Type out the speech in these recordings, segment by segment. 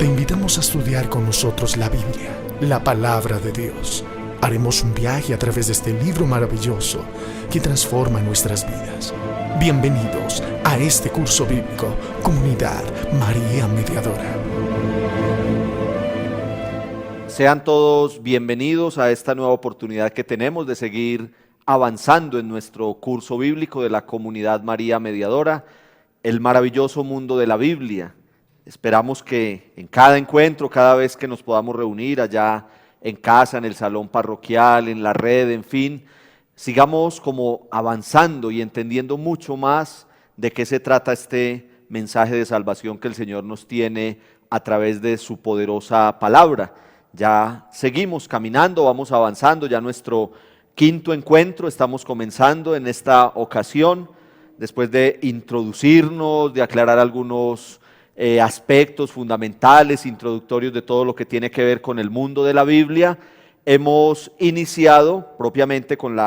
Te invitamos a estudiar con nosotros la Biblia, la palabra de Dios. Haremos un viaje a través de este libro maravilloso que transforma nuestras vidas. Bienvenidos a este curso bíblico, Comunidad María Mediadora. Sean todos bienvenidos a esta nueva oportunidad que tenemos de seguir avanzando en nuestro curso bíblico de la Comunidad María Mediadora, el maravilloso mundo de la Biblia. Esperamos que en cada encuentro, cada vez que nos podamos reunir allá en casa, en el salón parroquial, en la red, en fin, sigamos como avanzando y entendiendo mucho más de qué se trata este mensaje de salvación que el Señor nos tiene a través de su poderosa palabra. Ya seguimos caminando, vamos avanzando, ya nuestro quinto encuentro estamos comenzando en esta ocasión, después de introducirnos, de aclarar algunos aspectos fundamentales, introductorios de todo lo que tiene que ver con el mundo de la Biblia. Hemos iniciado propiamente con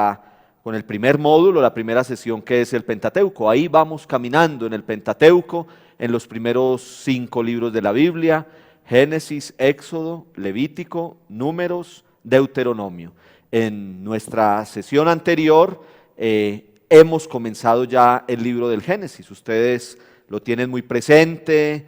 el primer módulo, la primera sesión, que es el Pentateuco. Ahí vamos caminando en el Pentateuco, en los primeros 5 libros de la Biblia: Génesis, Éxodo, Levítico, Números, Deuteronomio. En nuestra sesión anterior hemos comenzado ya el libro del Génesis. Ustedes lo tienen muy presente,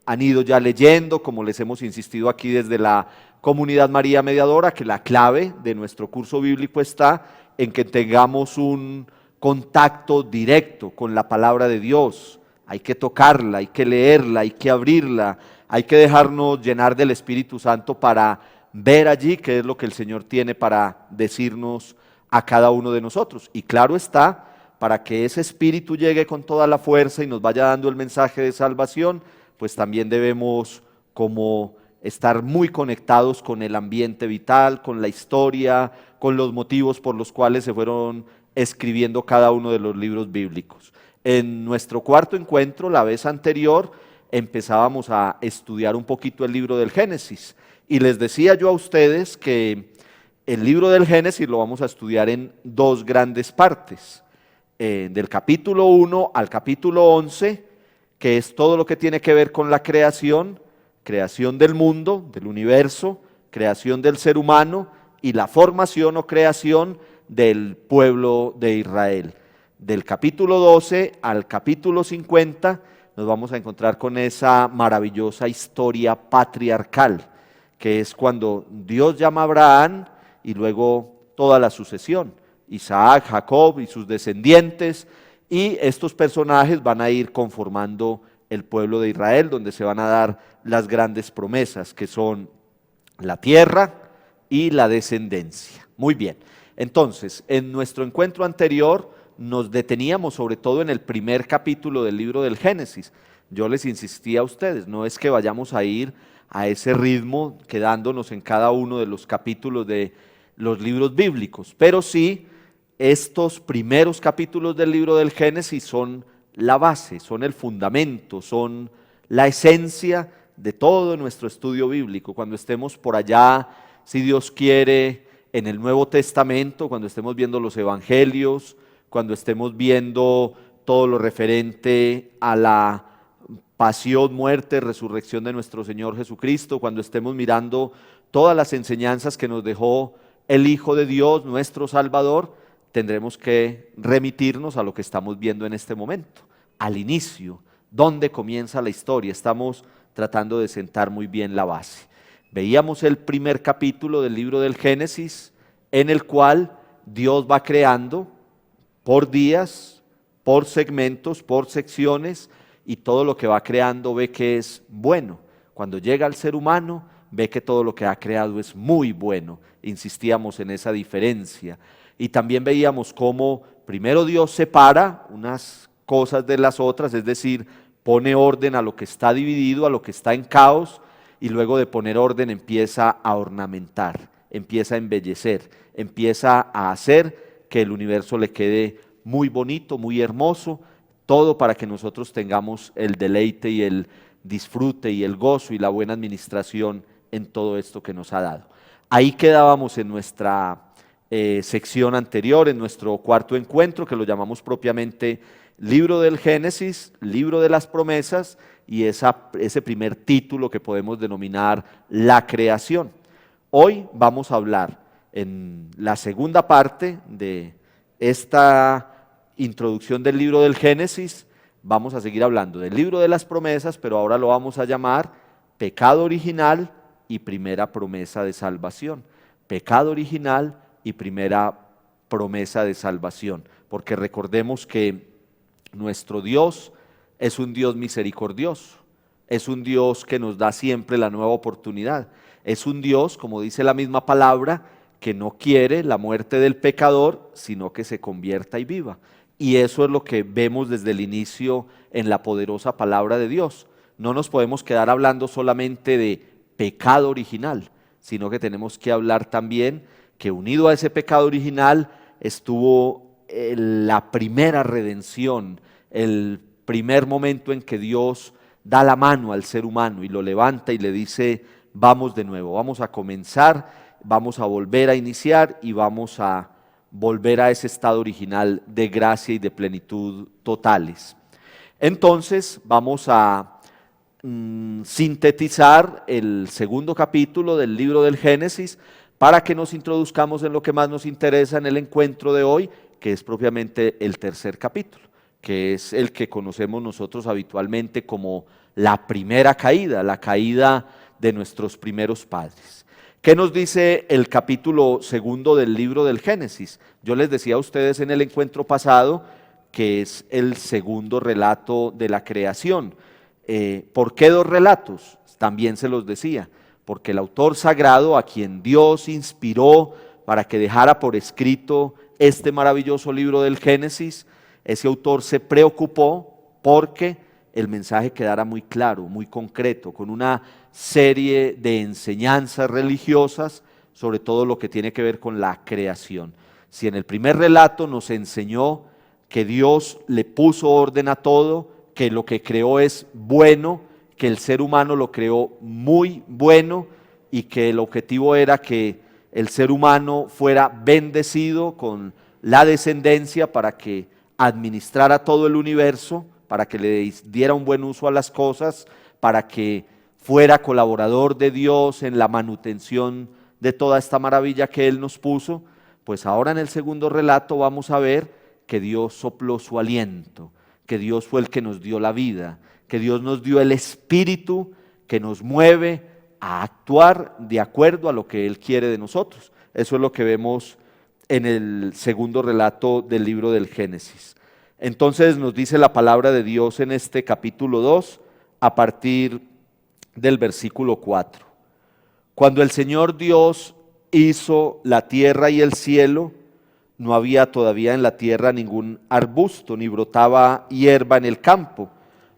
han ido ya leyendo, como les hemos insistido aquí desde la Comunidad María Mediadora, que la clave de nuestro curso bíblico está en que tengamos un contacto directo con la palabra de Dios. Hay que tocarla, hay que leerla, hay que abrirla, hay que dejarnos llenar del Espíritu Santo para ver allí qué es lo que el Señor tiene para decirnos a cada uno de nosotros. Y claro está, para que ese Espíritu llegue con toda la fuerza y nos vaya dando el mensaje de salvación, pues también debemos como estar muy conectados con el ambiente vital, con la historia, con los motivos por los cuales se fueron escribiendo cada uno de los libros bíblicos. En nuestro cuarto encuentro, la vez anterior, empezábamos a estudiar un poquito el libro del Génesis. Y les decía yo a ustedes que el libro del Génesis lo vamos a estudiar en 2 grandes partes. Del capítulo 1 al capítulo 11, que es todo lo que tiene que ver con la creación, creación del mundo, del universo, creación del ser humano y la formación o creación del pueblo de Israel. Del capítulo 12 al capítulo 50 nos vamos a encontrar con esa maravillosa historia patriarcal, que es cuando Dios llama a Abraham y luego toda la sucesión: Isaac, Jacob y sus descendientes, y estos personajes van a ir conformando el pueblo de Israel, donde se van a dar las grandes promesas, que son la tierra y la descendencia. Muy bien, entonces, en nuestro encuentro anterior nos deteníamos sobre todo en el primer capítulo del libro del Génesis. Yo les insistí a ustedes, no es que vayamos a ir a ese ritmo quedándonos en cada uno de los capítulos de los libros bíblicos, pero sí, estos primeros capítulos del libro del Génesis son la base, son el fundamento, son la esencia de todo nuestro estudio bíblico. Cuando estemos por allá, si Dios quiere, en el Nuevo Testamento, cuando estemos viendo los evangelios, cuando estemos viendo todo lo referente a la pasión, muerte, resurrección de nuestro Señor Jesucristo, cuando estemos mirando todas las enseñanzas que nos dejó el Hijo de Dios, nuestro Salvador, tendremos que remitirnos a lo que estamos viendo en este momento, al inicio, donde comienza la historia. Estamos tratando de sentar muy bien la base. Veíamos el primer capítulo del libro del Génesis, en el cual Dios va creando por días, por segmentos, por secciones, y todo lo que va creando ve que es bueno. Cuando llega al ser humano, ve que todo lo que ha creado es muy bueno. Insistíamos en esa diferencia. Y también veíamos cómo primero Dios separa unas cosas de las otras, es decir, pone orden a lo que está dividido, a lo que está en caos, y luego de poner orden empieza a ornamentar, empieza a embellecer, empieza a hacer que el universo le quede muy bonito, muy hermoso, todo para que nosotros tengamos el deleite y el disfrute y el gozo y la buena administración en todo esto que nos ha dado. Ahí quedábamos en nuestra sección anterior, en nuestro cuarto encuentro, que lo llamamos propiamente Libro del Génesis, libro de las promesas y ese primer título que podemos denominar la creación. Hoy vamos a hablar en la segunda parte de esta introducción del libro del Génesis. Vamos a seguir hablando del libro de las promesas, pero ahora lo vamos a llamar pecado original y primera promesa de salvación. Pecado original y primera promesa de salvación, porque recordemos que nuestro Dios es un Dios misericordioso, es un Dios que nos da siempre la nueva oportunidad, es un Dios, como dice la misma palabra, que no quiere la muerte del pecador, sino que se convierta y viva. Y eso es lo que vemos desde el inicio en la poderosa palabra de Dios. No nos podemos quedar hablando solamente de pecado original, sino que tenemos que hablar también que unido a ese pecado original estuvo la primera redención, el primer momento en que Dios da la mano al ser humano y lo levanta y le dice: vamos de nuevo, vamos a comenzar, vamos a volver a iniciar y vamos a volver a ese estado original de gracia y de plenitud totales. Entonces vamos a sintetizar el segundo capítulo del libro del Génesis para que nos introduzcamos en lo que más nos interesa en el encuentro de hoy, que es propiamente el tercer capítulo, que es el que conocemos nosotros habitualmente como la primera caída, la caída de nuestros primeros padres. ¿Qué nos dice el capítulo segundo del libro del Génesis? Yo les decía a ustedes en el encuentro pasado que es el segundo relato de la creación. ¿Por qué dos relatos? También se los decía, porque el autor sagrado, a quien Dios inspiró para que dejara por escrito este maravilloso libro del Génesis, ese autor se preocupó porque el mensaje quedara muy claro, muy concreto, con una serie de enseñanzas religiosas sobre todo lo que tiene que ver con la creación. Si en el primer relato nos enseñó que Dios le puso orden a todo, que lo que creó es bueno, que el ser humano lo creó muy bueno y que el objetivo era que el ser humano fuera bendecido con la descendencia para que administrara todo el universo, para que le diera un buen uso a las cosas, para que fuera colaborador de Dios en la manutención de toda esta maravilla que Él nos puso. Pues ahora en el segundo relato vamos a ver que Dios sopló su aliento, que Dios fue el que nos dio la vida, que Dios nos dio el espíritu que nos mueve a actuar de acuerdo a lo que Él quiere de nosotros. Eso es lo que vemos en el segundo relato del libro del Génesis. Entonces nos dice la palabra de Dios en este capítulo 2, a partir del versículo 4. Cuando el Señor Dios hizo la tierra y el cielo, no había todavía en la tierra ningún arbusto, ni brotaba hierba en el campo,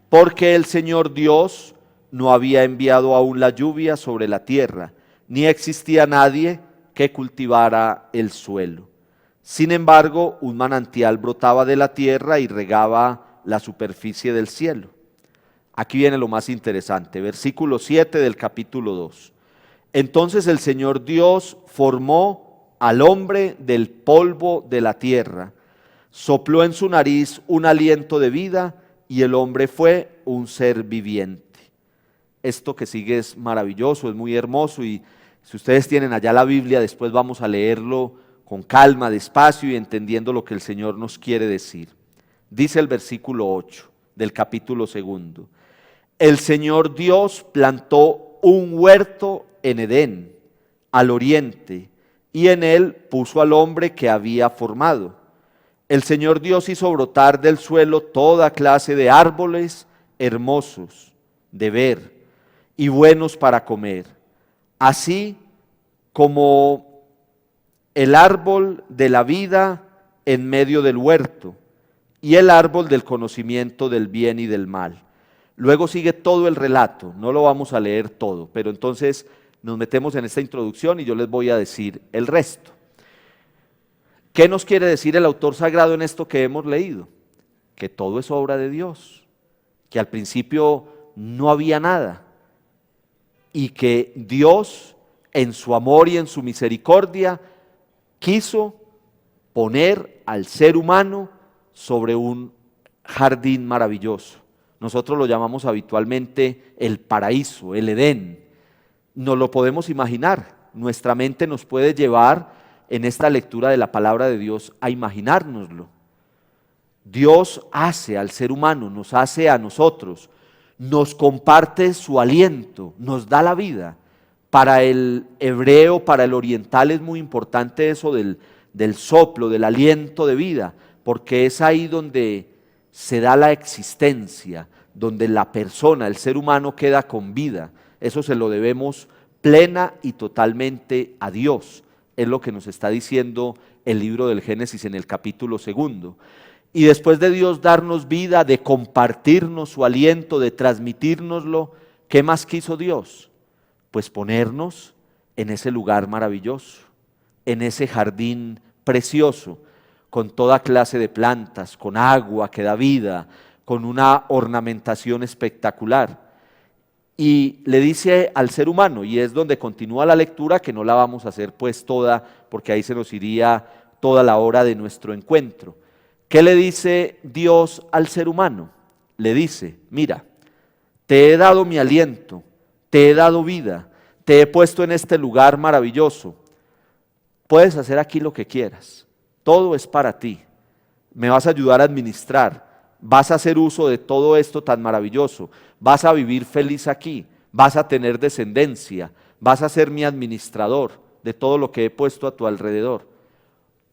porque el Señor Dios no había enviado aún la lluvia sobre la tierra, ni existía nadie que cultivara el suelo. Sin embargo, un manantial brotaba de la tierra y regaba la superficie del cielo. Aquí viene lo más interesante, versículo 7 del capítulo 2. Entonces el Señor Dios formó al hombre del polvo de la tierra, sopló en su nariz un aliento de vida y el hombre fue un ser viviente. Esto que sigue es maravilloso, es muy hermoso y si ustedes tienen allá la Biblia, después vamos a leerlo con calma, despacio y entendiendo lo que el Señor nos quiere decir. Dice el versículo 8 del capítulo 2. El Señor Dios plantó un huerto en Edén, al oriente, y en él puso al hombre que había formado. El Señor Dios hizo brotar del suelo toda clase de árboles hermosos de ver y buenos para comer, así como el árbol de la vida en medio del huerto y el árbol del conocimiento del bien y del mal. Luego sigue todo el relato, no lo vamos a leer todo, pero entonces nos metemos en esta introducción y yo les voy a decir el resto. ¿Qué nos quiere decir el autor sagrado en esto que hemos leído? Que todo es obra de Dios, que al principio no había nada y que Dios en su amor y en su misericordia quiso poner al ser humano sobre un jardín maravilloso. Nosotros lo llamamos habitualmente el paraíso, el Edén. Nos lo podemos imaginar. Nuestra mente nos puede llevar en esta lectura de la palabra de Dios a imaginárnoslo. Dios hace al ser humano, nos hace a nosotros, nos comparte su aliento, nos da la vida. Para el hebreo, para el oriental es muy importante eso del soplo, del aliento de vida, porque es ahí donde se da la existencia, donde la persona, el ser humano queda con vida. Eso se lo debemos plena y totalmente a Dios. Es lo que nos está diciendo el libro del Génesis en el capítulo 2. Y después de Dios darnos vida, de compartirnos su aliento, de transmitírnoslo, ¿qué más quiso Dios? Pues ponernos en ese lugar maravilloso, en ese jardín precioso, con toda clase de plantas, con agua que da vida, con una ornamentación espectacular. Y le dice al ser humano, y es donde continúa la lectura, que no la vamos a hacer pues toda, porque ahí se nos iría toda la hora de nuestro encuentro. ¿Qué le dice Dios al ser humano? Le dice, mira, te he dado mi aliento, te he dado vida, te he puesto en este lugar maravilloso. Puedes hacer aquí lo que quieras, todo es para ti. Me vas a ayudar a administrar, vas a hacer uso de todo esto tan maravilloso, vas a vivir feliz aquí, vas a tener descendencia, vas a ser mi administrador de todo lo que he puesto a tu alrededor.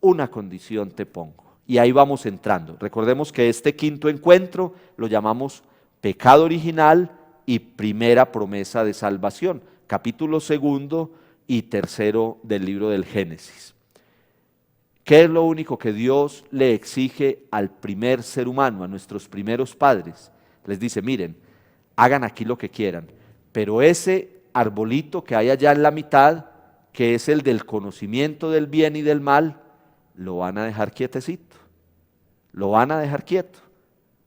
Una condición te pongo. Y ahí vamos entrando. Recordemos que este quinto encuentro lo llamamos pecado original y primera promesa de salvación, capítulo 2 y 3 del libro del Génesis. ¿Qué es lo único que Dios le exige al primer ser humano, a nuestros primeros padres? Les dice, miren, hagan aquí lo que quieran, pero ese arbolito que hay allá en la mitad, que es el del conocimiento del bien y del mal, lo van a dejar quietecito, lo van a dejar quieto,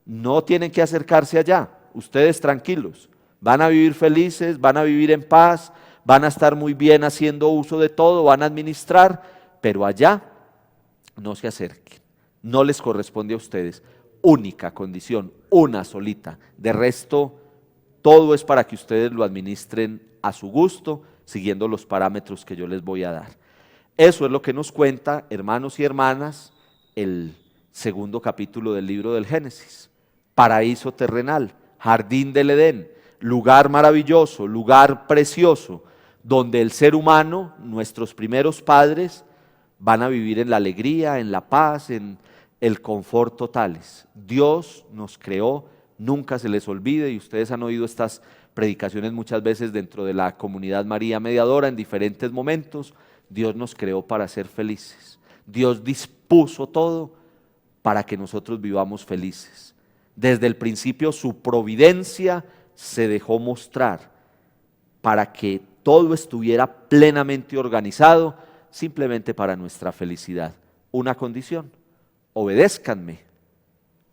no tienen que acercarse allá, ustedes tranquilos, van a vivir felices, van a vivir en paz, van a estar muy bien haciendo uso de todo, van a administrar, pero allá no se acerquen, no les corresponde a ustedes, única condición, una solita, de resto todo es para que ustedes lo administren a su gusto, siguiendo los parámetros que yo les voy a dar. Eso es lo que nos cuenta, hermanos y hermanas, el 2 capítulo del libro del Génesis. Paraíso terrenal, jardín del Edén, lugar maravilloso, lugar precioso, donde el ser humano, nuestros primeros padres, van a vivir en la alegría, en la paz, en el confort totales. Dios nos creó, nunca se les olvide, y ustedes han oído estas predicaciones muchas veces dentro de la comunidad María Mediadora en diferentes momentos. Dios nos creó para ser felices. Dios dispuso todo para que nosotros vivamos felices. Desde el principio su providencia se dejó mostrar para que todo estuviera plenamente organizado simplemente para nuestra felicidad. Una condición, obedézcanme,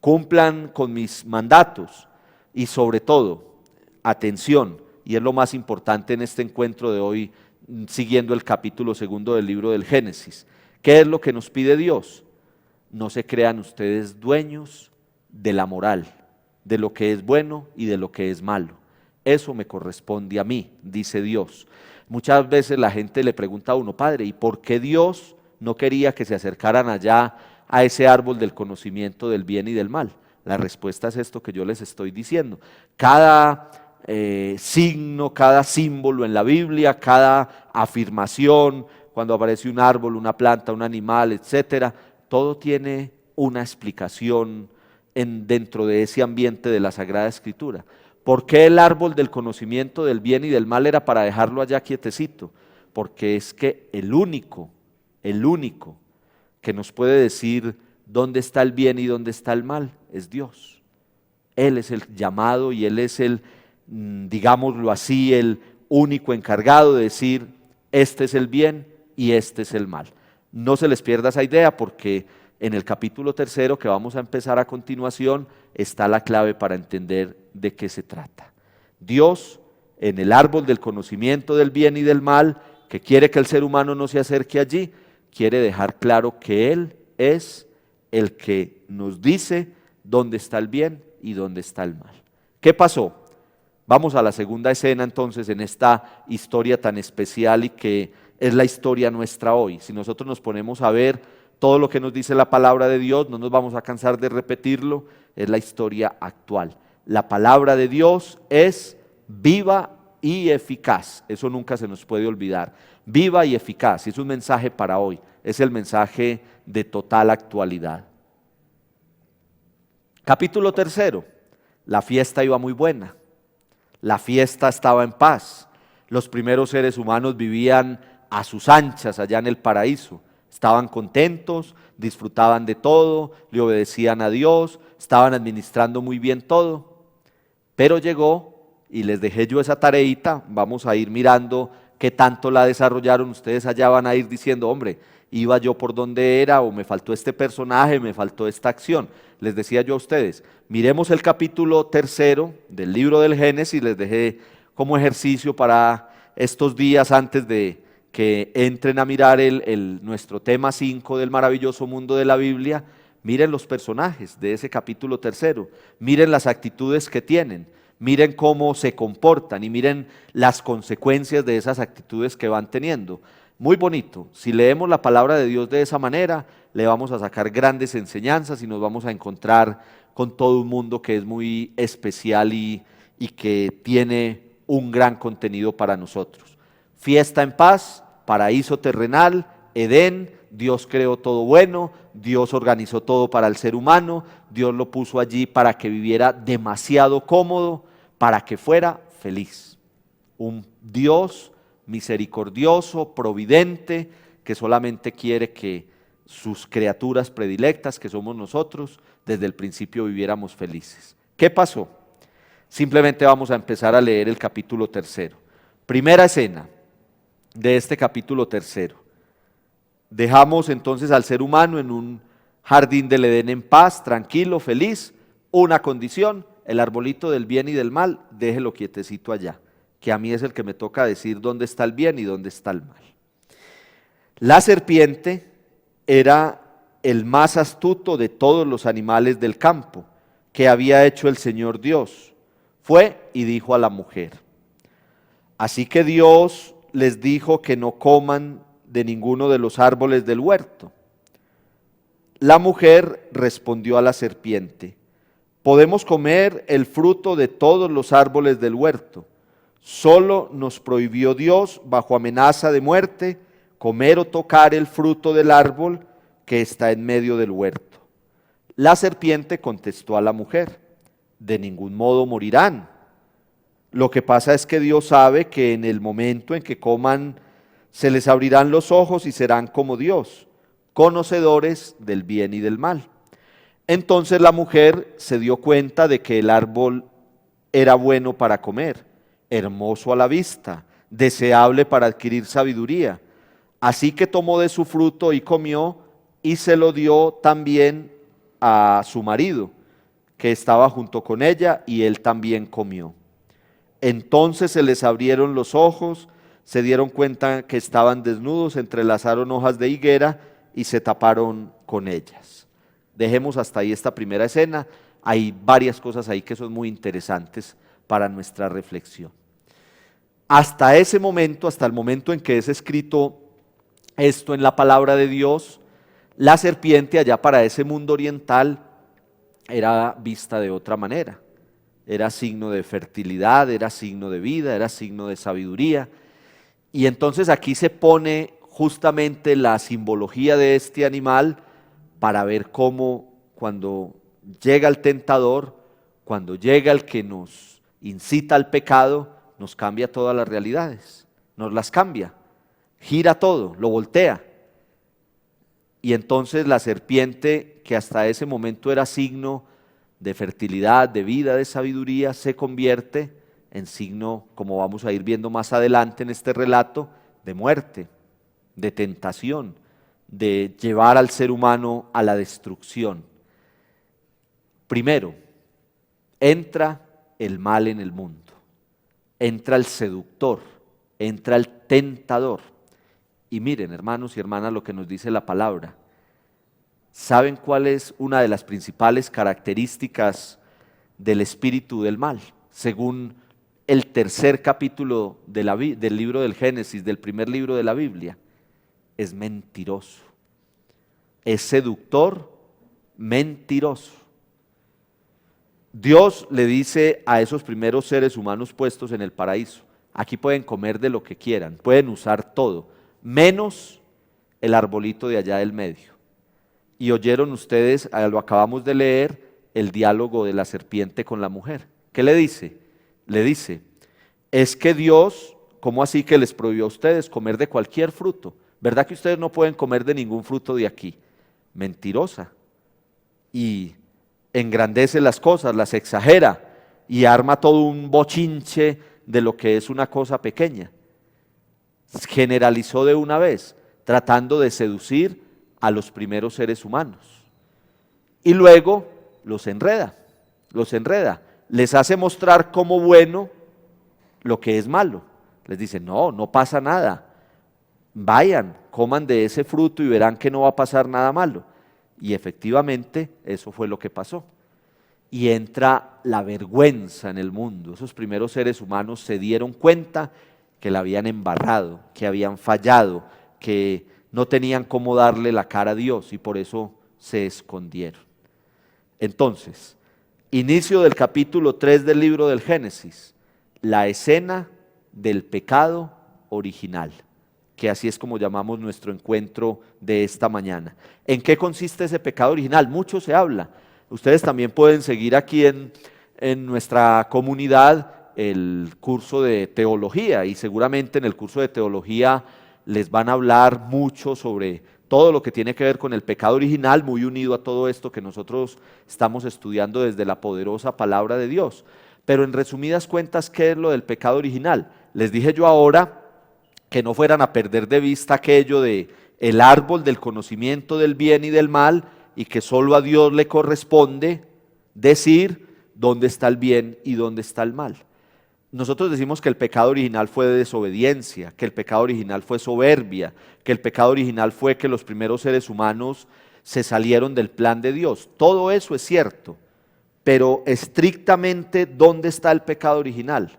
cumplan con mis mandatos y sobre todo, atención, y es lo más importante en este encuentro de hoy, siguiendo el capítulo 2 del libro del Génesis. ¿Qué es lo que nos pide Dios? No se crean ustedes dueños de la moral, de lo que es bueno y de lo que es malo. Eso me corresponde a mí, dice Dios. Muchas veces la gente le pregunta a uno, padre, ¿y por qué Dios no quería que se acercaran allá a ese árbol del conocimiento del bien y del mal? La respuesta es esto que yo les estoy diciendo. Cada signo, cada símbolo en la Biblia, cada afirmación, cuando aparece un árbol, una planta, un animal, etcétera, todo tiene una explicación dentro de ese ambiente de la Sagrada Escritura. ¿Por qué el árbol del conocimiento del bien y del mal era para dejarlo allá quietecito? Porque es que el único que nos puede decir dónde está el bien y dónde está el mal es Dios. Él es el llamado y Él es el, digámoslo así, el único encargado de decir este es el bien y este es el mal. No se les pierda esa idea porque en el capítulo 3 que vamos a empezar a continuación está la clave para entender de qué se trata. Dios en el árbol del conocimiento del bien y del mal, que quiere que el ser humano no se acerque allí, quiere dejar claro que Él es el que nos dice dónde está el bien y dónde está el mal. ¿Qué pasó? Vamos a la segunda escena entonces en esta historia tan especial y que es la historia nuestra hoy. Si nosotros nos ponemos a ver todo lo que nos dice la palabra de Dios, no nos vamos a cansar de repetirlo, es la historia actual. La palabra de Dios es viva y eficaz, eso nunca se nos puede olvidar. Viva y eficaz, y es un mensaje para hoy, es el mensaje de total actualidad. Capítulo 3, la fiesta iba muy buena. La fiesta estaba en paz. Los primeros seres humanos vivían a sus anchas allá en el paraíso. Estaban contentos, disfrutaban de todo, le obedecían a Dios, estaban administrando muy bien todo. Pero llegó, y les dejé yo esa tareita, vamos a ir mirando qué tanto la desarrollaron. Ustedes allá van a ir diciendo, hombre, iba yo por donde era, o me faltó este personaje, me faltó esta acción. Les decía yo a ustedes, miremos el capítulo 3 del libro del Génesis, les dejé como ejercicio para estos días antes de que entren a mirar nuestro tema 5 del maravilloso mundo de la Biblia. Miren los personajes de ese capítulo 3, miren las actitudes que tienen, miren cómo se comportan y miren las consecuencias de esas actitudes que van teniendo. Muy bonito, si leemos la palabra de Dios de esa manera, le vamos a sacar grandes enseñanzas y nos vamos a encontrar con todo un mundo que es muy especial y que tiene un gran contenido para nosotros. Fiesta en paz, paraíso terrenal, Edén, Dios creó todo bueno, Dios organizó todo para el ser humano, Dios lo puso allí para que viviera demasiado cómodo, para que fuera feliz. Un Dios misericordioso, providente, que solamente quiere que sus criaturas predilectas, que somos nosotros, desde el principio viviéramos felices. ¿Qué pasó? Simplemente vamos a empezar a leer el capítulo 3. Primera escena de este capítulo 3. Dejamos entonces al ser humano en un jardín del Edén en paz, tranquilo, feliz. Una condición, el arbolito del bien y del mal, déjelo quietecito allá, que a mí es el que me toca decir dónde está el bien y dónde está el mal. La serpiente era el más astuto de todos los animales del campo que había hecho el Señor Dios. Fue y dijo a la mujer, así que Dios les dijo que no coman de ninguno de los árboles del huerto. La mujer respondió a la serpiente, podemos comer el fruto de todos los árboles del huerto. Solo nos prohibió Dios, bajo amenaza de muerte, comer o tocar el fruto del árbol que está en medio del huerto. La serpiente contestó a la mujer, de ningún modo morirán. Lo que pasa es que Dios sabe que en el momento en que coman, se les abrirán los ojos y serán como Dios, conocedores del bien y del mal. Entonces la mujer se dio cuenta de que el árbol era bueno para comer, hermoso a la vista, deseable para adquirir sabiduría. Así que tomó de su fruto y comió, y se lo dio también a su marido, que estaba junto con ella, y él también comió. Entonces se les abrieron los ojos, se dieron cuenta que estaban desnudos, entrelazaron hojas de higuera y se taparon con ellas. Dejemos hasta ahí esta primera escena. Hay varias cosas ahí que son muy interesantes para nuestra reflexión. Hasta ese momento, hasta el momento en que es escrito esto en la palabra de Dios, la serpiente allá para ese mundo oriental era vista de otra manera. Era signo de fertilidad, era signo de vida, era signo de sabiduría. Y entonces aquí se pone justamente la simbología de este animal para ver cómo cuando llega el tentador, cuando llega el que nos incita al pecado, nos cambia todas las realidades, nos las cambia, gira todo, lo voltea. Y entonces la serpiente, que hasta ese momento era signo de fertilidad, de vida, de sabiduría, se convierte en signo, como vamos a ir viendo más adelante en este relato, de muerte, de tentación, de llevar al ser humano a la destrucción. Primero, entra el mal en el mundo, entra el seductor, entra el tentador. Y miren, hermanos y hermanas, lo que nos dice la palabra. ¿Saben cuál es una de las principales características del espíritu del mal? Según el tercer capítulo del libro del Génesis, del primer libro de la Biblia, es mentiroso, es seductor, mentiroso. Dios le dice a esos primeros seres humanos puestos en el paraíso: aquí pueden comer de lo que quieran, pueden usar todo, menos el arbolito de allá del medio. Y oyeron ustedes, lo acabamos de leer, el diálogo de la serpiente con la mujer. ¿Qué le dice? Le dice: es que Dios, ¿cómo así que les prohibió a ustedes comer de cualquier fruto? ¿Verdad que ustedes no pueden comer de ningún fruto de aquí? Mentirosa. Y engrandece las cosas, las exagera y arma todo un bochinche de lo que es una cosa pequeña. Generalizó de una vez, tratando de seducir a los primeros seres humanos. Y luego los enreda, les hace mostrar como bueno lo que es malo. Les dice: no, no pasa nada, vayan, coman de ese fruto y verán que no va a pasar nada malo. Y efectivamente eso fue lo que pasó. Y entra la vergüenza en el mundo. Esos primeros seres humanos se dieron cuenta que la habían embarrado, que habían fallado, que no tenían cómo darle la cara a Dios y por eso se escondieron. Entonces, inicio del capítulo 3 del libro del Génesis, la escena del pecado original, que así es como llamamos nuestro encuentro de esta mañana. ¿En qué consiste ese pecado original? Mucho se habla. Ustedes también pueden seguir aquí en nuestra comunidad el curso de teología, y seguramente en el curso de teología les van a hablar mucho sobre todo lo que tiene que ver con el pecado original, muy unido a todo esto que nosotros estamos estudiando desde la poderosa palabra de Dios. Pero en resumidas cuentas, ¿qué es lo del pecado original? Les dije yo ahora que no fueran a perder de vista aquello de el árbol del conocimiento del bien y del mal, y que solo a Dios le corresponde decir dónde está el bien y dónde está el mal. Nosotros decimos que el pecado original fue de desobediencia, que el pecado original fue soberbia, que el pecado original fue que los primeros seres humanos se salieron del plan de Dios. Todo eso es cierto, pero estrictamente, ¿dónde está el pecado original?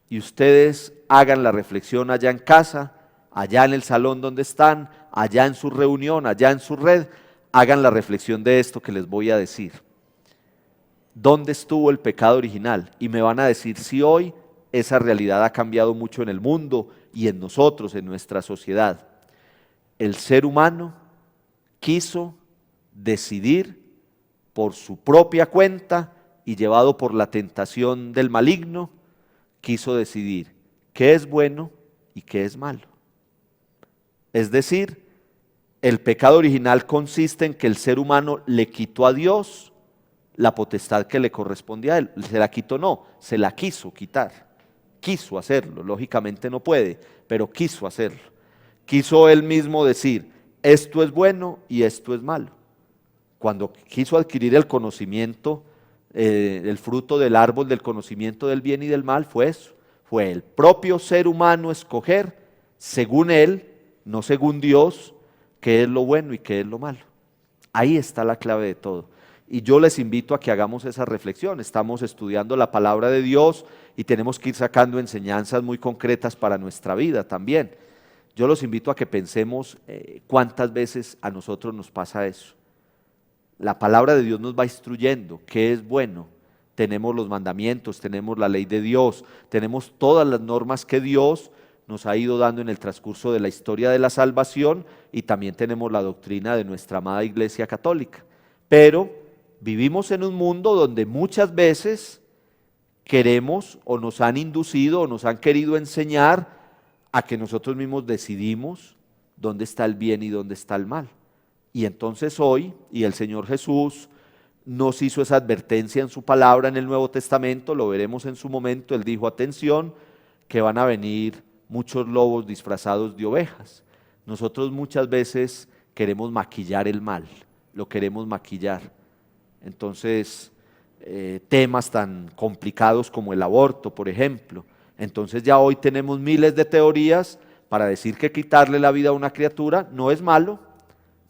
Y ustedes hagan la reflexión allá en casa, allá en el salón donde están, allá en su reunión, allá en su red, hagan la reflexión de esto que les voy a decir. ¿Dónde estuvo el pecado original? Y me van a decir si hoy esa realidad ha cambiado mucho en el mundo y en nosotros, en nuestra sociedad. El ser humano quiso decidir por su propia cuenta y llevado por la tentación del maligno, quiso decidir qué es bueno y qué es malo. Es decir, el pecado original consiste en que el ser humano le quitó a Dios la potestad que le correspondía a él. Se la quitó, no, se la quiso quitar. Quiso hacerlo, lógicamente no puede, pero quiso hacerlo. Quiso él mismo decir, esto es bueno y esto es malo. Cuando quiso adquirir el conocimiento, el fruto del árbol del conocimiento del bien y del mal, fue eso. Fue el propio ser humano escoger, según él, no según Dios, qué es lo bueno y qué es lo malo. Ahí está la clave de todo. Y yo les invito a que hagamos esa reflexión. Estamos estudiando la palabra de Dios y tenemos que ir sacando enseñanzas muy concretas para nuestra vida también. Yo los invito a que pensemos cuántas veces a nosotros nos pasa eso. La palabra de Dios nos va instruyendo qué es bueno. Tenemos los mandamientos, tenemos la ley de Dios, tenemos todas las normas que Dios nos ha ido dando en el transcurso de la historia de la salvación, y también tenemos la doctrina de nuestra amada Iglesia Católica. Pero vivimos en un mundo donde muchas veces queremos o nos han inducido o nos han querido enseñar a que nosotros mismos decidimos dónde está el bien y dónde está el mal. Y entonces hoy, y el Señor Jesús nos hizo esa advertencia en su palabra en el Nuevo Testamento, lo veremos en su momento. Él dijo, atención, que van a venir muchos lobos disfrazados de ovejas. Nosotros muchas veces queremos maquillar el mal, lo queremos maquillar. Entonces, temas tan complicados como el aborto, por ejemplo. Entonces ya hoy tenemos miles de teorías para decir que quitarle la vida a una criatura no es malo,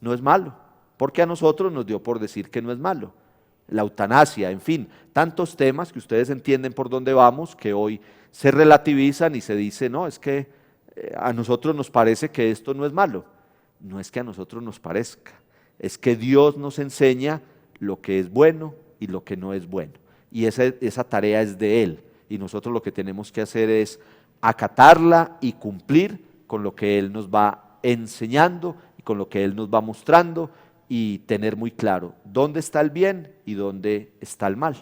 no es malo, porque a nosotros nos dio por decir que no es malo. La eutanasia, en fin, tantos temas que ustedes entienden por dónde vamos, que hoy se relativizan y se dice, no, es que a nosotros nos parece que esto no es malo. No es que a nosotros nos parezca, es que Dios nos enseña lo que es bueno y lo que no es bueno. Y esa tarea es de Él. Y nosotros lo que tenemos que hacer es acatarla y cumplir con lo que Él nos va enseñando y con lo que Él nos va mostrando, y tener muy claro dónde está el bien y dónde está el mal.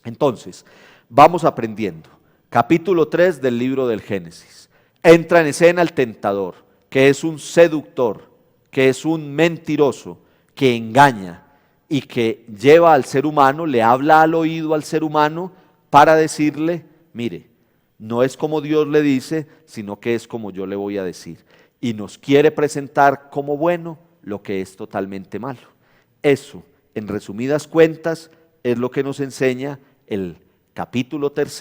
Entonces, vamos aprendiendo. Capítulo 3 del libro del Génesis. Entra en escena el tentador, que es un seductor, que es un mentiroso, que engaña y que lleva al ser humano, le habla al oído al ser humano para decirle, mire, no es como Dios le dice, sino que es como yo le voy a decir. Y nos quiere presentar como bueno lo que es totalmente malo. Eso, en resumidas cuentas, es lo que nos enseña el capítulo 3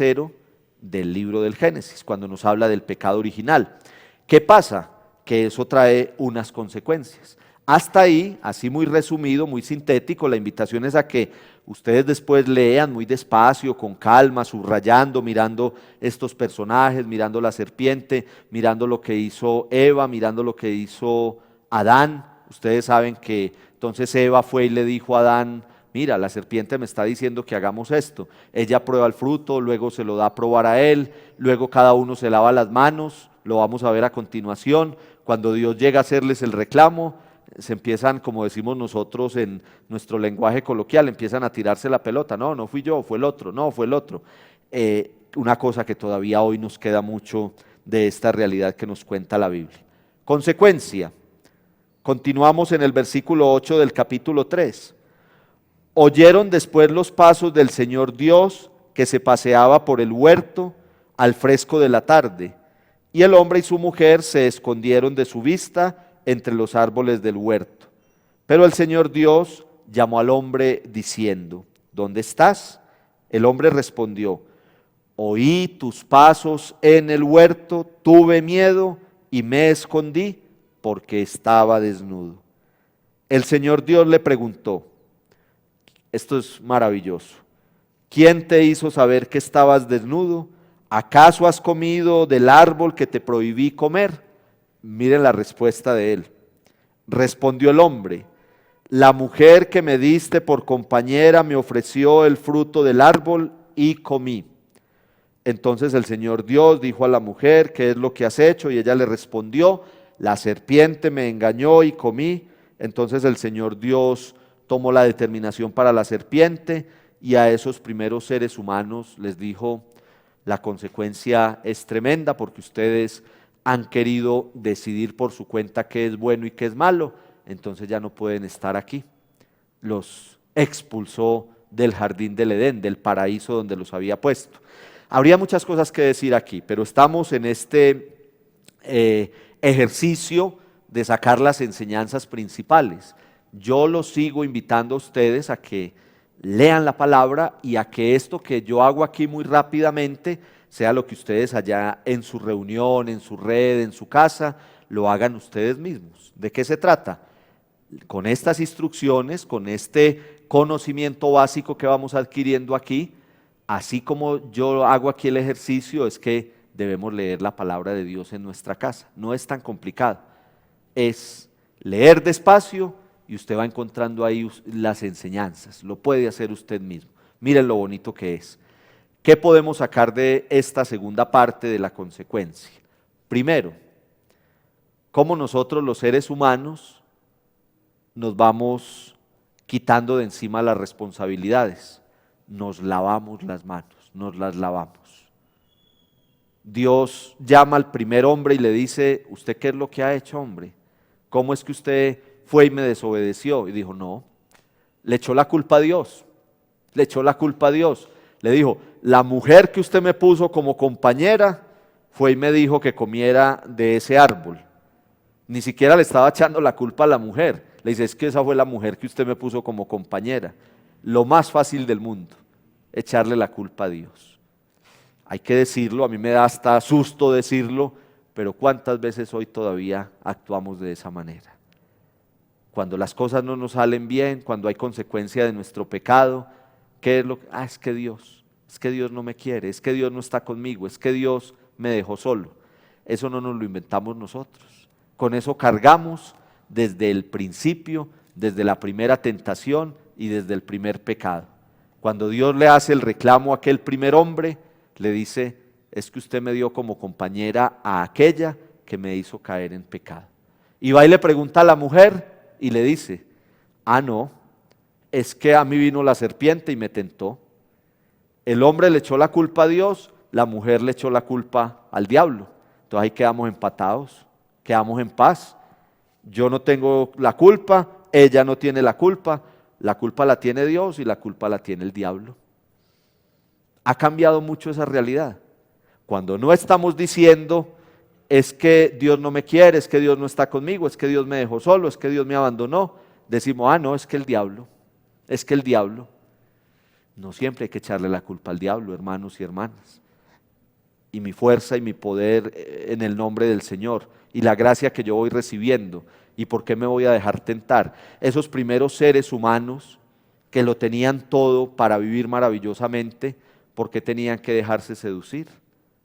del libro del Génesis, cuando nos habla del pecado original. ¿Qué pasa? Que eso trae unas consecuencias. Hasta ahí, así muy resumido, muy sintético, la invitación es a que ustedes después lean muy despacio, con calma, subrayando, mirando estos personajes, mirando la serpiente, mirando lo que hizo Eva, mirando lo que hizo Adán. Ustedes saben que entonces Eva fue y le dijo a Adán, mira, la serpiente me está diciendo que hagamos esto. Ella prueba el fruto, luego se lo da a probar a él, luego cada uno se lava las manos, lo vamos a ver a continuación. Cuando Dios llega a hacerles el reclamo, se empiezan, como decimos nosotros en nuestro lenguaje coloquial, empiezan a tirarse la pelota. No, no fui yo, fue el otro, no, fue el otro. Una cosa que todavía hoy nos queda mucho de esta realidad que nos cuenta la Biblia. Consecuencia. Continuamos en el versículo 8 del capítulo 3. Oyeron después los pasos del Señor Dios que se paseaba por el huerto al fresco de la tarde, y el hombre y su mujer se escondieron de su vista entre los árboles del huerto. Pero el Señor Dios llamó al hombre diciendo, ¿dónde estás? El hombre respondió, oí tus pasos en el huerto, tuve miedo y me escondí porque estaba desnudo. El Señor Dios le preguntó, esto es maravilloso, ¿quién te hizo saber que estabas desnudo? ¿Acaso has comido del árbol que te prohibí comer? Miren la respuesta de él. Respondió el hombre, la mujer que me diste por compañera me ofreció el fruto del árbol y comí. Entonces el Señor Dios dijo a la mujer, ¿qué es lo que has hecho? Y ella le respondió, la serpiente me engañó y comí. Entonces el Señor Dios tomó la determinación para la serpiente y a esos primeros seres humanos les dijo, la consecuencia es tremenda porque ustedes han querido decidir por su cuenta qué es bueno y qué es malo, entonces ya no pueden estar aquí. Los expulsó del jardín del Edén, del paraíso donde los había puesto. Habría muchas cosas que decir aquí, pero estamos en este ejercicio de sacar las enseñanzas principales. Yo los sigo invitando a ustedes a que lean la palabra y a que esto que yo hago aquí muy rápidamente sea lo que ustedes allá en su reunión, en su red, en su casa, lo hagan ustedes mismos. ¿De qué se trata? Con estas instrucciones, con este conocimiento básico que vamos adquiriendo aquí, así como yo hago aquí el ejercicio, es que debemos leer la palabra de Dios en nuestra casa. No es tan complicado, es leer despacio y usted va encontrando ahí las enseñanzas, lo puede hacer usted mismo. Miren lo bonito que es. ¿Qué podemos sacar de esta segunda parte de la consecuencia? Primero, cómo nosotros los seres humanos nos vamos quitando de encima las responsabilidades. Nos lavamos las manos, nos las lavamos. Dios llama al primer hombre y le dice, ¿usted qué es lo que ha hecho, hombre? ¿Cómo es que usted fue y me desobedeció? Y dijo, no, le echó la culpa a Dios, le echó la culpa a Dios. Le dijo, la mujer que usted me puso como compañera fue y me dijo que comiera de ese árbol. Ni siquiera le estaba echando la culpa a la mujer. Le dice, es que esa fue la mujer que usted me puso como compañera. Lo más fácil del mundo, echarle la culpa a Dios. Hay que decirlo, a mí me da hasta susto decirlo, pero ¿cuántas veces hoy todavía actuamos de esa manera? Cuando las cosas no nos salen bien, cuando hay consecuencia de nuestro pecado, ¿qué es lo que? Es que Dios no me quiere, es que Dios no está conmigo, es que Dios me dejó solo. Eso no nos lo inventamos nosotros. Con eso cargamos desde el principio, desde la primera tentación y desde el primer pecado. Cuando Dios le hace el reclamo a aquel primer hombre, le dice: es que usted me dio como compañera a aquella que me hizo caer en pecado. Y va y le pregunta a la mujer y le dice: no, es que a mí vino la serpiente y me tentó. El hombre le echó la culpa a Dios, la mujer le echó la culpa al diablo. Entonces ahí quedamos empatados, quedamos en paz. Yo no tengo la culpa, ella no tiene la culpa la tiene Dios y la culpa la tiene el diablo. Ha cambiado mucho esa realidad. Cuando no estamos diciendo: es que Dios no me quiere, es que Dios no está conmigo, es que Dios me dejó solo, es que Dios me abandonó, decimos: no, es que el diablo, es que el diablo. No siempre hay que echarle la culpa al diablo, hermanos y hermanas. Y mi fuerza y mi poder en el nombre del Señor, y la gracia que yo voy recibiendo. ¿Y por qué me voy a dejar tentar? Esos primeros seres humanos que lo tenían todo para vivir maravillosamente, ¿por qué tenían que dejarse seducir?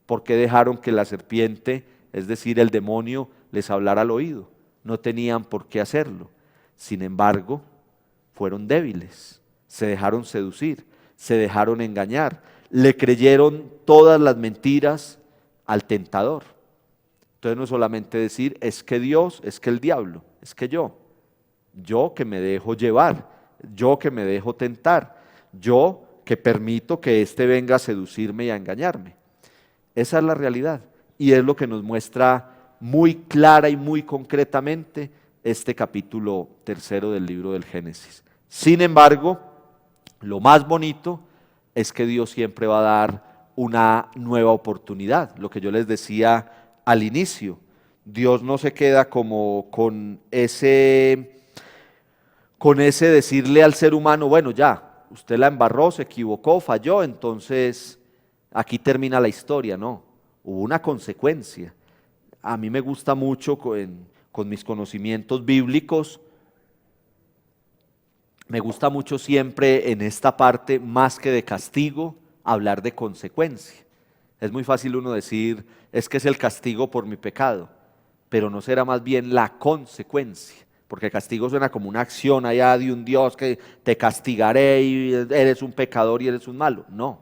¿Por qué dejaron que la serpiente, es decir, el demonio, les hablara al oído? No tenían por qué hacerlo. Sin embargo, fueron débiles, se dejaron seducir, se dejaron engañar, le creyeron todas las mentiras al tentador. Entonces no es solamente decir: es que Dios, es que el diablo, es que yo que me dejo llevar, yo que me dejo tentar, yo que permito que éste venga a seducirme y a engañarme. Esa es la realidad, y es lo que nos muestra muy clara y muy concretamente este capítulo 3 del libro del Génesis. Sin embargo, lo más bonito es que Dios siempre va a dar una nueva oportunidad. Lo que yo les decía al inicio, Dios no se queda como con ese decirle al ser humano: bueno, ya, usted la embarró, se equivocó, falló, entonces aquí termina la historia. No, hubo una consecuencia. A mí me gusta mucho con mis conocimientos bíblicos, me gusta mucho siempre en esta parte, más que de castigo, hablar de consecuencia. Es muy fácil uno decir: es que es el castigo por mi pecado, pero no será más bien la consecuencia, porque castigo suena como una acción allá de un Dios que te castigaré y eres un pecador y eres un malo. No,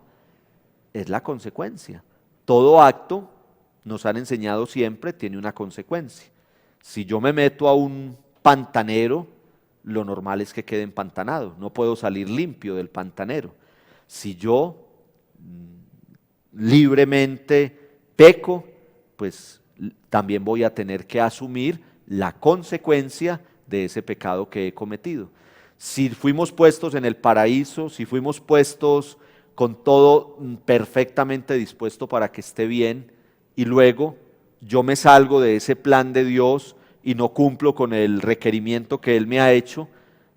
es la consecuencia. Todo acto, nos han enseñado siempre, tiene una consecuencia. Si yo me meto a un pantanero, lo normal es que quede empantanado, no puedo salir limpio del pantanero. Si yo libremente peco, pues también voy a tener que asumir la consecuencia de ese pecado que he cometido. Si fuimos puestos en el paraíso, si fuimos puestos con todo perfectamente dispuesto para que esté bien, y luego yo me salgo de ese plan de Dios y no cumplo con el requerimiento que Él me ha hecho,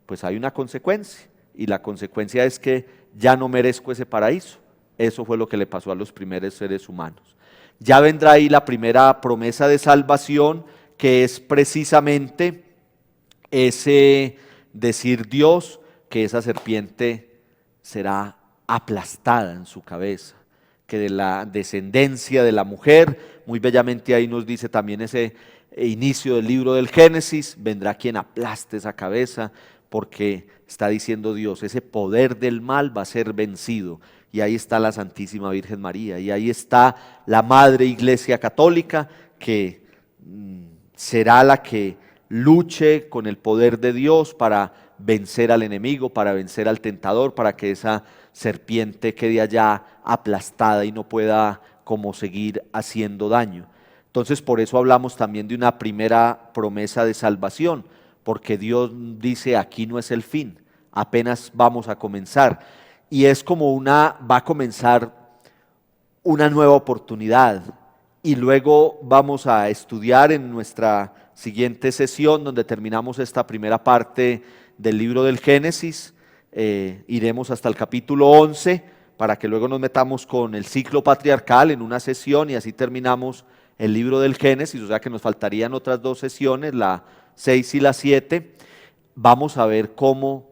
pues hay una consecuencia, y la consecuencia es que ya no merezco ese paraíso. Eso fue lo que le pasó a los primeros seres humanos. Ya vendrá ahí la primera promesa de salvación, que es precisamente ese decir Dios que esa serpiente será aplastada en su cabeza, que de la descendencia de la mujer, muy bellamente ahí nos dice también ese inicio del libro del Génesis, vendrá quien aplaste esa cabeza, porque está diciendo Dios, ese poder del mal va a ser vencido. Y ahí está la Santísima Virgen María, y ahí está la Madre Iglesia Católica, que será la que luche con el poder de Dios para vencer al enemigo, para vencer al tentador, para que esa serpiente quede allá aplastada y no pueda como seguir haciendo daño. Entonces por eso hablamos también de una primera promesa de salvación, porque Dios dice: aquí no es el fin, apenas vamos a comenzar. Y es como va a comenzar una nueva oportunidad, y luego vamos a estudiar en nuestra siguiente sesión, donde terminamos esta primera parte del libro del Génesis, iremos hasta el capítulo 11, para que luego nos metamos con el ciclo patriarcal en una sesión, y así terminamos el libro del Génesis, o sea que nos faltarían otras 2 sesiones, la 6 y la 7, vamos a ver cómo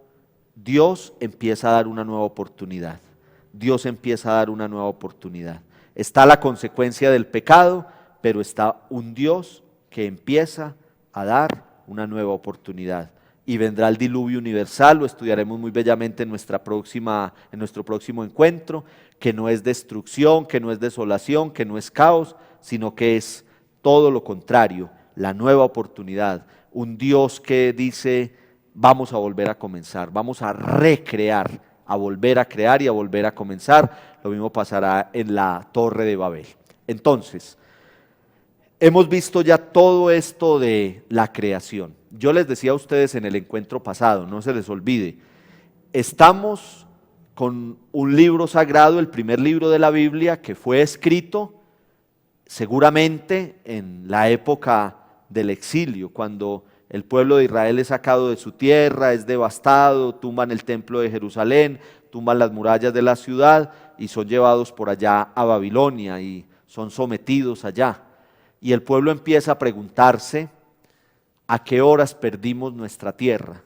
Dios empieza a dar una nueva oportunidad. Dios empieza a dar una nueva oportunidad. Está la consecuencia del pecado, pero está un Dios que empieza a dar una nueva oportunidad. Y vendrá el diluvio universal, lo estudiaremos muy bellamente en nuestro próximo encuentro, que no es destrucción, que no es desolación, que no es caos, sino que es todo lo contrario, la nueva oportunidad. Un Dios que dice, vamos a volver a comenzar, vamos a recrear, a volver a crear y a volver a comenzar. Lo mismo pasará en la Torre de Babel. Entonces, hemos visto ya todo esto de la creación. Yo les decía a ustedes en el encuentro pasado, no se les olvide, estamos con un libro sagrado, el primer libro de la Biblia, que fue escrito seguramente en la época del exilio, cuando el pueblo de Israel es sacado de su tierra, es devastado, tumban el templo de Jerusalén, tumban las murallas de la ciudad y son llevados por allá a Babilonia y son sometidos allá. Y el pueblo empieza a preguntarse, ¿a qué horas perdimos nuestra tierra?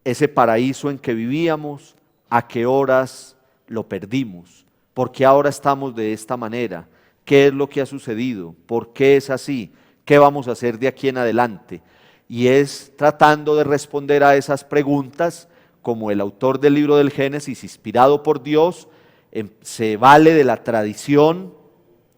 Ese paraíso en que vivíamos, ¿a qué horas lo perdimos? ¿Por qué ahora estamos de esta manera? ¿Qué es lo que ha sucedido? ¿Por qué es así? ¿Qué vamos a hacer de aquí en adelante? Y es tratando de responder a esas preguntas, como el autor del libro del Génesis, inspirado por Dios, se vale de la tradición,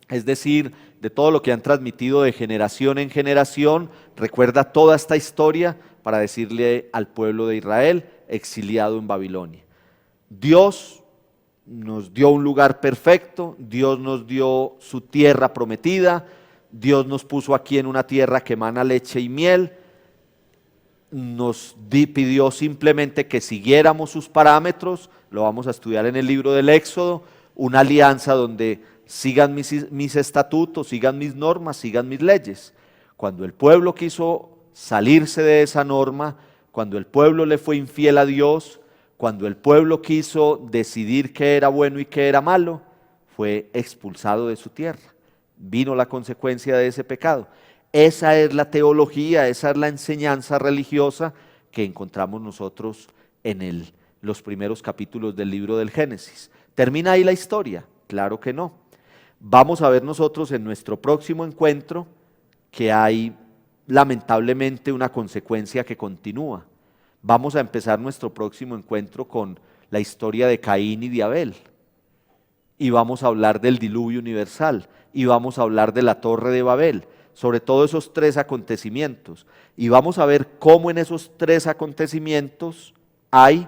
es decir, de todo lo que han transmitido de generación en generación, recuerda toda esta historia para decirle al pueblo de Israel, exiliado en Babilonia. Dios nos dio un lugar perfecto, Dios nos dio su tierra prometida, Dios nos puso aquí en una tierra que emana leche y miel, nos pidió simplemente que siguiéramos sus parámetros, lo vamos a estudiar en el libro del Éxodo, una alianza donde sigan mis estatutos, sigan mis normas, sigan mis leyes. Cuando el pueblo quiso salirse de esa norma, cuando el pueblo le fue infiel a Dios, cuando el pueblo quiso decidir qué era bueno y qué era malo, fue expulsado de su tierra. Vino la consecuencia de ese pecado. Esa es la teología, esa es la enseñanza religiosa que encontramos nosotros en los primeros capítulos del libro del Génesis. ¿Termina ahí la historia? Claro que no. Vamos a ver nosotros en nuestro próximo encuentro que hay lamentablemente una consecuencia que continúa. Vamos a empezar nuestro próximo encuentro con la historia de Caín y de Abel. Y vamos a hablar del diluvio universal. Y vamos a hablar de la Torre de Babel. Sobre todo esos tres acontecimientos. Y vamos a ver cómo en esos tres acontecimientos hay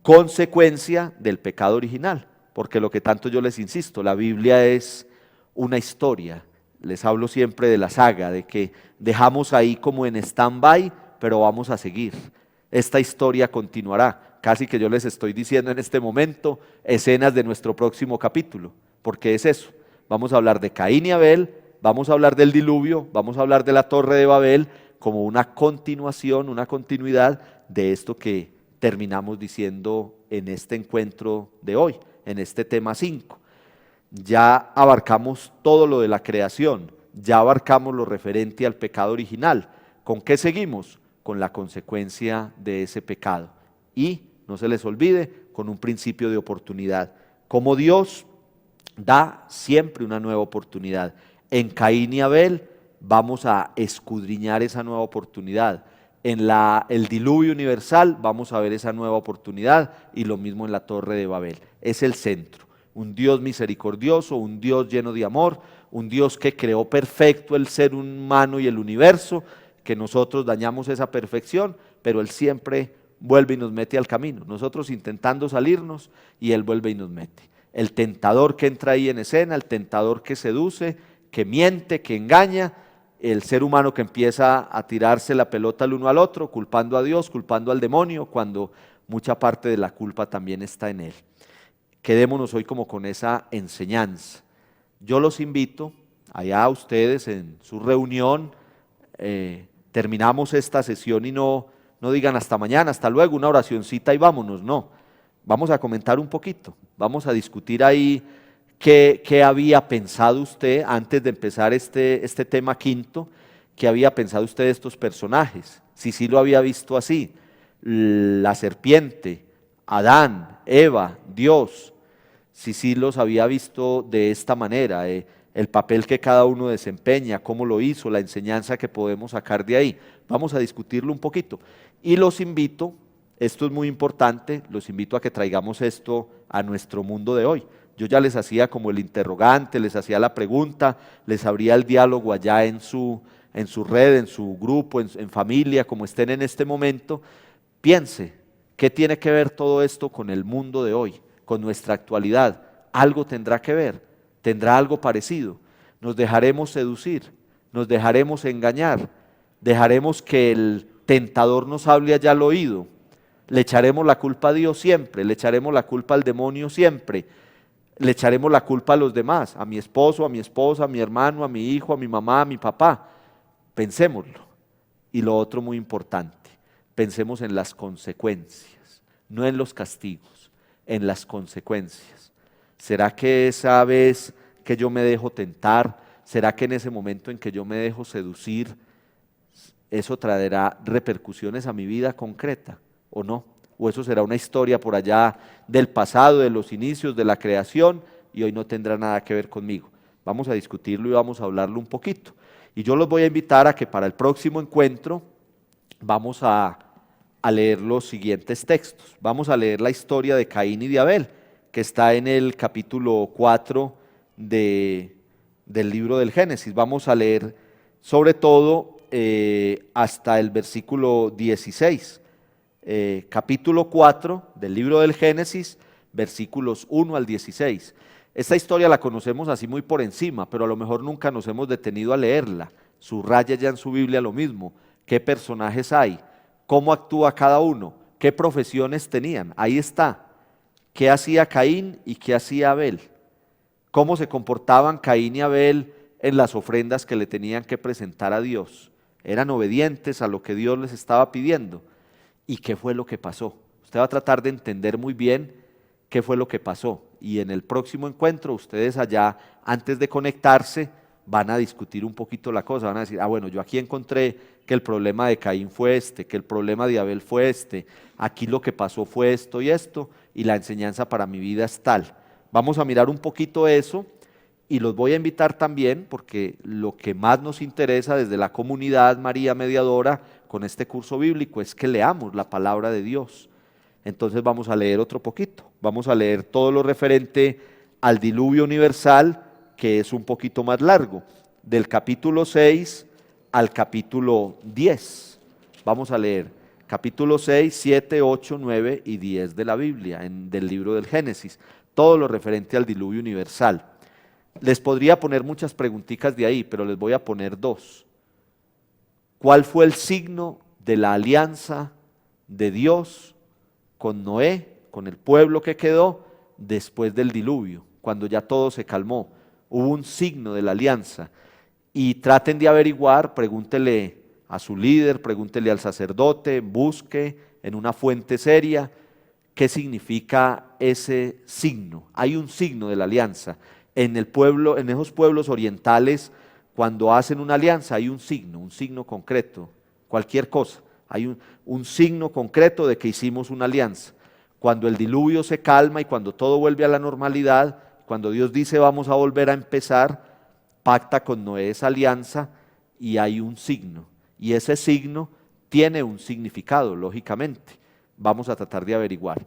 consecuencia del pecado original. Porque lo que tanto yo les insisto, la Biblia es una historia. Les hablo siempre de la saga, de que dejamos ahí como en stand-by, pero vamos a seguir. Esta historia continuará. Casi que yo les estoy diciendo en este momento escenas de nuestro próximo capítulo, porque es eso. Vamos a hablar de Caín y Abel, vamos a hablar del diluvio, vamos a hablar de la Torre de Babel como una continuación, una continuidad de esto que terminamos diciendo en este encuentro de hoy, en este tema 5. Ya abarcamos todo lo de la creación, ya abarcamos lo referente al pecado original. ¿Con qué seguimos? Con la consecuencia de ese pecado. Y, no se les olvide, con un principio de oportunidad. Como Dios da siempre una nueva oportunidad. En Caín y Abel vamos a escudriñar esa nueva oportunidad. En el diluvio universal vamos a ver esa nueva oportunidad y lo mismo en la Torre de Babel. Es el centro. Un Dios misericordioso, un Dios lleno de amor, un Dios que creó perfecto el ser humano y el universo, que nosotros dañamos esa perfección, pero Él siempre vuelve y nos mete al camino. Nosotros intentando salirnos y Él vuelve y nos mete. El tentador que entra ahí en escena, el tentador que seduce, que miente, que engaña, el ser humano que empieza a tirarse la pelota el uno al otro, culpando a Dios, culpando al demonio, cuando mucha parte de la culpa también está en él. Quedémonos hoy como con esa enseñanza. Yo los invito, allá a ustedes en su reunión, terminamos esta sesión y no digan hasta mañana, hasta luego, una oracioncita y vámonos, no. Vamos a comentar un poquito, vamos a discutir ahí qué había pensado usted antes de empezar este tema 5, qué había pensado usted de estos personajes. si sí lo había visto así. La serpiente, Adán, Eva, Dios, si sí los había visto de esta manera, el papel que cada uno desempeña, cómo lo hizo, la enseñanza que podemos sacar de ahí. Vamos a discutirlo un poquito. Y los invito, esto es muy importante, los invito a que traigamos esto a nuestro mundo de hoy. Yo ya les hacía como el interrogante, les hacía la pregunta, les abría el diálogo allá en su red, en su grupo, en familia, como estén en este momento. Piense, ¿qué tiene que ver todo esto con el mundo de hoy, con nuestra actualidad? Algo tendrá que ver, tendrá algo parecido. Nos dejaremos seducir, nos dejaremos engañar, dejaremos que el tentador nos hable allá al oído, le echaremos la culpa a Dios siempre, le echaremos la culpa al demonio siempre, le echaremos la culpa a los demás, a mi esposo, a mi esposa, a mi hermano, a mi hijo, a mi mamá, a mi papá. Pensémoslo. Y lo otro muy importante, pensemos en las consecuencias, no en los castigos, en las consecuencias. ¿Será que esa vez que yo me dejo tentar, será que en ese momento en que yo me dejo seducir, eso traerá repercusiones a mi vida concreta o no? ¿O eso será una historia por allá del pasado, de los inicios, de la creación, y hoy no tendrá nada que ver conmigo? Vamos a discutirlo y vamos a hablarlo un poquito. Y yo los voy a invitar a que para el próximo encuentro vamos a leer los siguientes textos. Vamos a leer la historia de Caín y de Abel, que está en el capítulo 4 del libro del Génesis. Vamos a leer sobre todo hasta el versículo 16. Capítulo 4 del libro del Génesis, versículos 1 al 16. Esta historia la conocemos así muy por encima, pero a lo mejor nunca nos hemos detenido a leerla. Subraya ya en su Biblia lo mismo. ¿Qué personajes hay? ¿Cómo actúa cada uno? ¿Qué profesiones tenían? Ahí está. ¿Qué hacía Caín y qué hacía Abel? ¿Cómo se comportaban Caín y Abel en las ofrendas que le tenían que presentar a Dios? ¿Eran obedientes a lo que Dios les estaba pidiendo? ¿Y qué fue lo que pasó? Usted va a tratar de entender muy bien qué fue lo que pasó. Y en el próximo encuentro, ustedes allá, antes de conectarse, van a discutir un poquito la cosa. Van a decir, bueno, yo aquí encontré que el problema de Caín fue este, que el problema de Abel fue este, aquí lo que pasó fue esto, y la enseñanza para mi vida es tal. Vamos a mirar un poquito eso, y los voy a invitar también, porque lo que más nos interesa desde la comunidad María Mediadora con este curso bíblico es que leamos la palabra de Dios. Entonces vamos a leer otro poquito, vamos a leer todo lo referente al diluvio universal, que es un poquito más largo, del capítulo 6 al capítulo 10. Vamos a leer capítulo 6, 7, 8, 9 y 10 de la Biblia, del libro del Génesis, todo lo referente al diluvio universal. Les podría poner muchas preguntitas de ahí, pero les voy a poner dos. ¿Cuál fue el signo de la alianza de Dios con Noé, con el pueblo que quedó después del diluvio, cuando ya todo se calmó? Hubo un signo de la alianza. Y traten de averiguar, pregúntele a su líder, pregúntele al sacerdote, busque en una fuente seria qué significa ese signo. Hay un signo de la alianza. En el pueblo, en esos pueblos orientales, cuando hacen una alianza hay un signo concreto, cualquier cosa. Hay un signo concreto de que hicimos una alianza. Cuando el diluvio se calma y cuando todo vuelve a la normalidad, cuando Dios dice vamos a volver a empezar, pacta con Noé esa alianza y hay un signo. Y ese signo tiene un significado, lógicamente. Vamos a tratar de averiguar.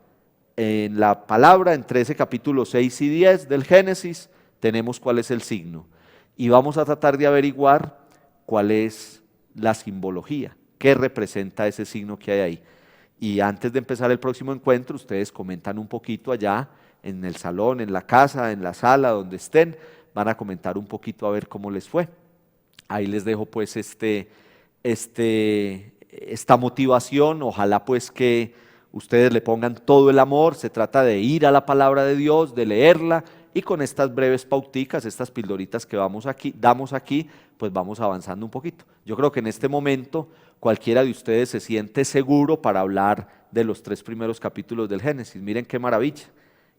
En la palabra, entre ese capítulo 6 y 10 del Génesis, tenemos cuál es el signo. Y vamos a tratar de averiguar cuál es la simbología, qué representa ese signo que hay ahí. Y antes de empezar el próximo encuentro, ustedes comentan un poquito allá en el salón, en la casa, en la sala, donde estén, van a comentar un poquito a ver cómo les fue. Ahí les dejo pues esta motivación, ojalá pues que ustedes le pongan todo el amor. Se trata de ir a la palabra de Dios, de leerla, y con estas breves pauticas, estas pildoritas que damos aquí, pues vamos avanzando un poquito. Yo creo que en este momento cualquiera de ustedes se siente seguro para hablar de los 3 primeros capítulos del Génesis. Miren qué maravilla.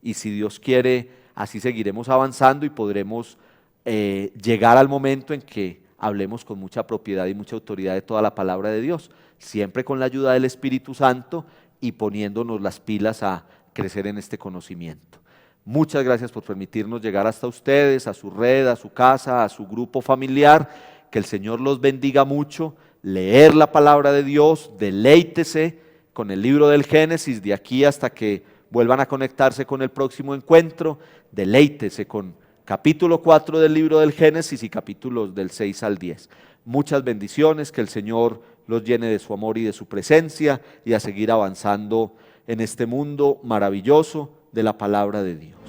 Y si Dios quiere, así seguiremos avanzando y podremos llegar al momento en que hablemos con mucha propiedad y mucha autoridad de toda la palabra de Dios, siempre con la ayuda del Espíritu Santo y poniéndonos las pilas a crecer en este conocimiento. Muchas gracias por permitirnos llegar hasta ustedes, a su red, a su casa, a su grupo familiar. Que el Señor los bendiga mucho. Leer la palabra de Dios, deleítese con el libro del Génesis de aquí hasta que vuelvan a conectarse con el próximo encuentro. Deleítese con capítulo 4 del libro del Génesis y capítulos del 6 al 10. Muchas bendiciones, que el Señor los llene de su amor y de su presencia y a seguir avanzando en este mundo maravilloso de la palabra de Dios.